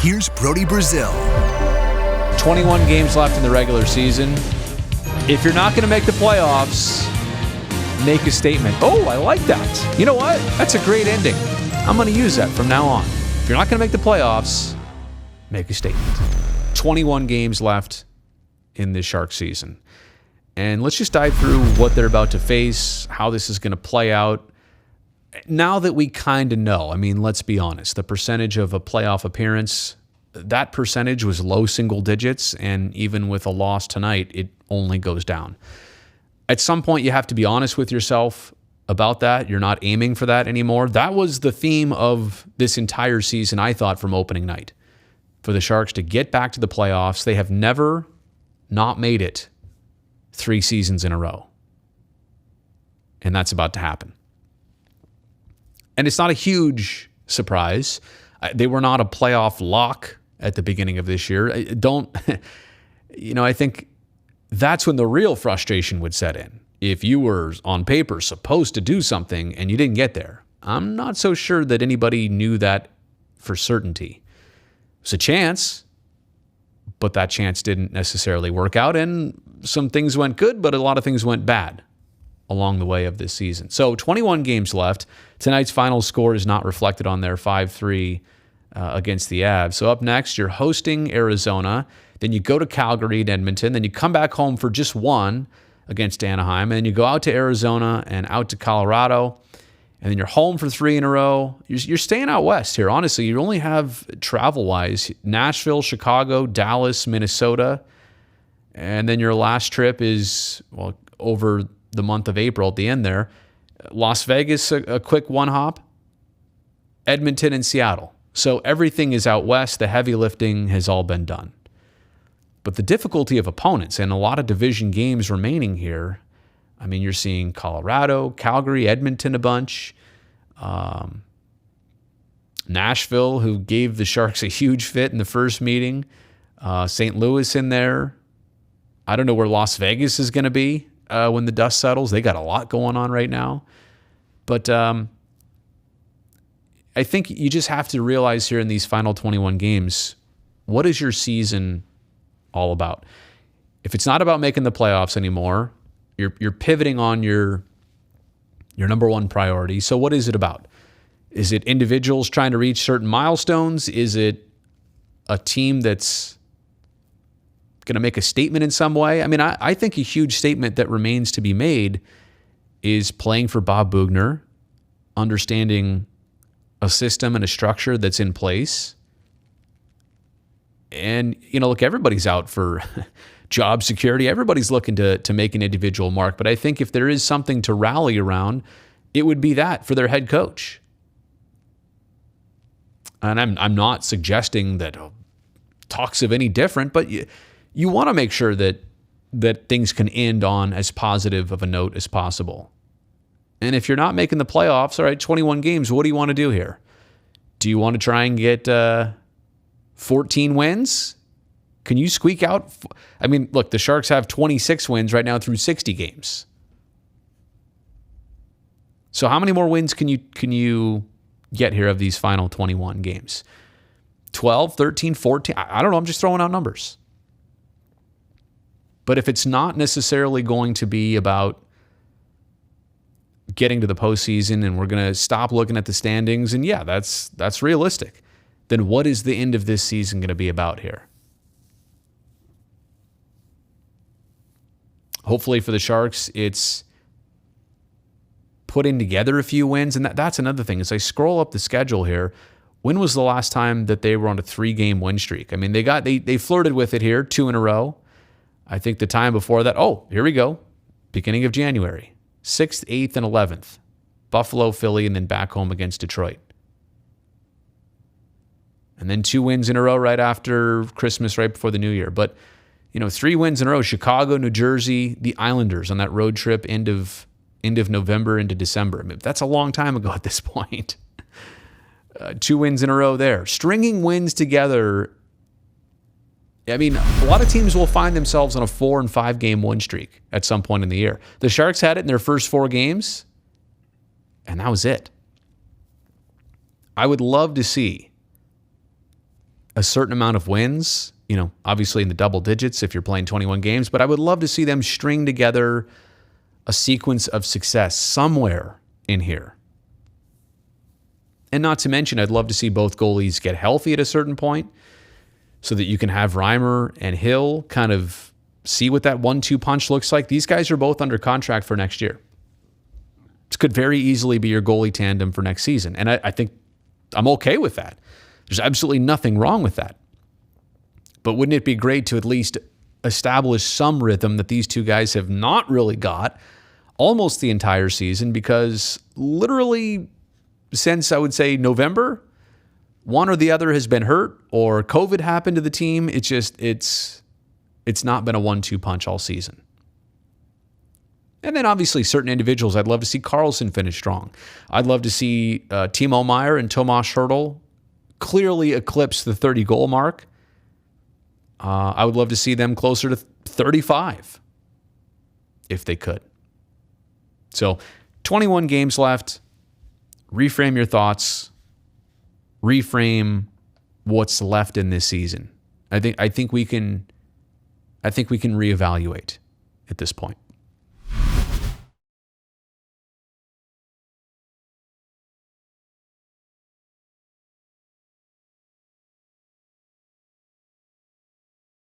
Here's Brody Brazil. 21 games left in the regular season. If you're not going to make the playoffs, make a statement. Oh, I like that. You know what? That's a great ending. I'm going to use that from now on. If you're not going to make the playoffs, make a statement. 21 games left in this Sharks season. And let's just dive through what they're about to face, how this is going to play out. Now that we kind of know, I mean, let's be honest, the percentage of a playoff appearance, that percentage was low single digits, and even with a loss tonight, it only goes down. At some point, you have to be honest with yourself about that. You're not aiming for that anymore. That was the theme of this entire season, I thought, from opening night. For the Sharks to get back to the playoffs, they have never not made it 3 seasons in a row. And that's about to happen. And it's not a huge surprise. They were not a playoff lock at the beginning of this year. I think that's when the real frustration would set in. If you were on paper supposed to do something and you didn't get there, I'm not so sure that anybody knew that for certainty. It's a chance, but that chance didn't necessarily work out, and some things went good, but a lot of things went bad along the way of this season. So 21 games left. Tonight's final score is not reflected on there, 5-3 against the Avs. So up next, you're hosting Arizona, then you go to Calgary and Edmonton, then you come back home for just one against Anaheim, and then you go out to Arizona and out to Colorado, and then you're home for 3 in a row. You're staying out west here. Honestly, you only have, travel-wise, Nashville, Chicago, Dallas, Minnesota, and then your last trip is, over the month of April at the end there, Las Vegas, a quick one-hop, Edmonton and Seattle. So everything is out west. The heavy lifting has all been done. But the difficulty of opponents and a lot of division games remaining here, I mean, you're seeing Colorado, Calgary, Edmonton a bunch, Nashville, who gave the Sharks a huge fit in the first meeting, St. Louis in there. I don't know where Las Vegas is going to be when the dust settles. They got a lot going on right now. But I think you just have to realize here in these final 21 games, what is your season all about? If it's not about making the playoffs anymore, you're pivoting on your number one priority. So what is it about? Is it individuals trying to reach certain milestones? Is it a team that's going to make a statement in some way? I mean, I think a huge statement that remains to be made is playing for Bob Boughner, understanding a system and a structure that's in place. And, look, everybody's out for job security. Everybody's looking to make an individual mark. But I think if there is something to rally around, it would be that for their head coach. And I'm not suggesting that talks of any different, but you want to make sure that things can end on as positive of a note as possible. And if you're not making the playoffs, all right, 21 games, what do you want to do here? Do you want to try and get 14 wins? Can you squeak out? I mean, look, the Sharks have 26 wins right now through 60 games. So how many more wins can you get here of these final 21 games? 12, 13, 14? I don't know. I'm just throwing out numbers. But if it's not necessarily going to be about getting to the postseason and we're going to stop looking at the standings, and yeah, that's realistic, then what is the end of this season going to be about here? Hopefully for the Sharks, it's putting together a few wins. And that's another thing. As I scroll up the schedule here, when was the last time that they were on a 3-game win streak? I mean, they flirted with it here, 2 in a row. I think the time before that, here we go, beginning of January, 6th, 8th, and 11th. Buffalo, Philly, and then back home against Detroit. And then 2 wins in a row right after Christmas, right before the New Year. But, 3 wins in a row, Chicago, New Jersey, the Islanders on that road trip, end of November into December. I mean, that's a long time ago at this point. 2 wins in a row there. Stringing wins together. I mean, a lot of teams will find themselves on a 4 and 5 game win streak at some point in the year. The Sharks had it in their first 4 games, and that was it. I would love to see a certain amount of wins, obviously in the double digits if you're playing 21 games, but I would love to see them string together a sequence of success somewhere in here. And not to mention, I'd love to see both goalies get healthy at a certain point so that you can have Reimer and Hill kind of see what that 1-2 punch looks like. These guys are both under contract for next year. This could very easily be your goalie tandem for next season. And I think I'm okay with that. There's absolutely nothing wrong with that. But wouldn't it be great to at least establish some rhythm that these two guys have not really got almost the entire season? Because literally since, I would say, November, one or the other has been hurt or COVID happened to the team. It's not been a 1-2 punch all season. And then obviously certain individuals, I'd love to see Carlson finish strong. I'd love to see Timo Meier and Tomas Hertl clearly eclipse the 30-goal mark. I would love to see them closer to 35 if they could. So 21 games left. Reframe your thoughts. Reframe what's left in this season. I think we can reevaluate at this point.